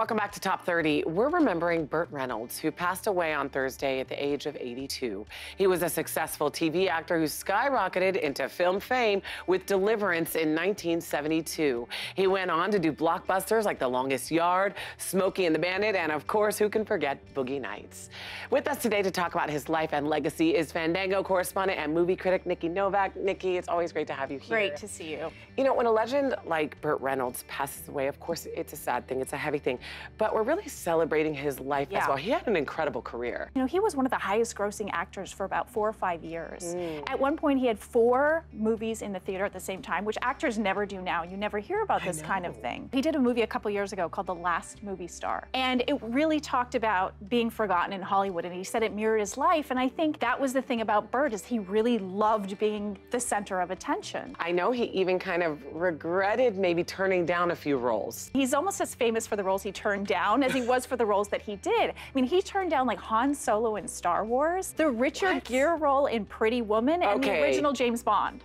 Welcome back to Top 30. We're remembering Burt Reynolds, who passed away on Thursday at the age of 82. He was a successful TV actor who skyrocketed into film fame with Deliverance in 1972. He went on to do blockbusters like The Longest Yard, Smokey and the Bandit, and of course, who can forget Boogie Nights? With us today to talk about his life and legacy is Fandango correspondent and movie critic Nikki Novak. Nikki, it's always great to have you here. Great to see you. You know, when a legend like Burt Reynolds passes away, of course, it's a sad thing, it's a heavy thing, but we're really celebrating his life as well. He had an incredible career. You know, he was one of the highest grossing actors for about 4 or 5 years. At one point, he had 4 movies in the theater at the same time, which actors never do now. You never hear about this kind of thing. He did a movie a couple years ago called The Last Movie Star, and it really talked about being forgotten in Hollywood, and he said it mirrored his life, and I think that was the thing about Burt, is he really loved being the center of attention. I know he even kind of regretted maybe turning down a few roles. He's almost as famous for the roles he turned down as he was for the roles that he did. I mean, he turned down like Han Solo in Star Wars, the Richard Gere role in Pretty Woman, and the original James Bond.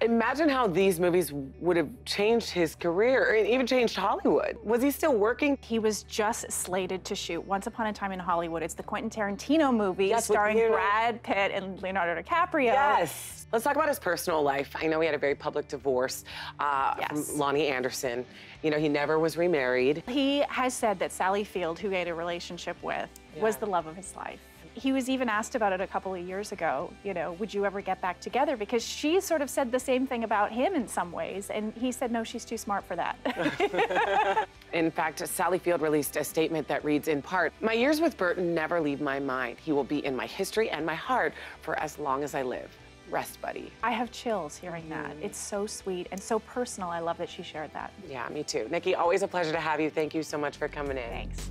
Imagine how these movies would have changed his career, or even changed Hollywood. Was he still working? He was just slated to shoot Once Upon a Time in Hollywood. It's the Quentin Tarantino movie starring Brad Pitt and Leonardo DiCaprio. Yes. Let's talk about his personal life. I know he had a very public divorce from LONI Anderson. You know, he never was remarried. He has said that Sally Field, who he had a relationship with, was the love of his life. He was even asked about it a couple of years ago, you know, would you ever get back together? Because she sort of said the same thing about him in some ways, and he said, no, she's too smart for that. In fact, Sally Field released a statement that reads in part, "My years with Burt never leave my mind. He will be in my history and my heart for as long as I live. Rest, buddy." I have chills hearing that. It's so sweet and so personal. I love that she shared that. Yeah, me too. Nikki, always a pleasure to have you. Thank you so much for coming in. Thanks.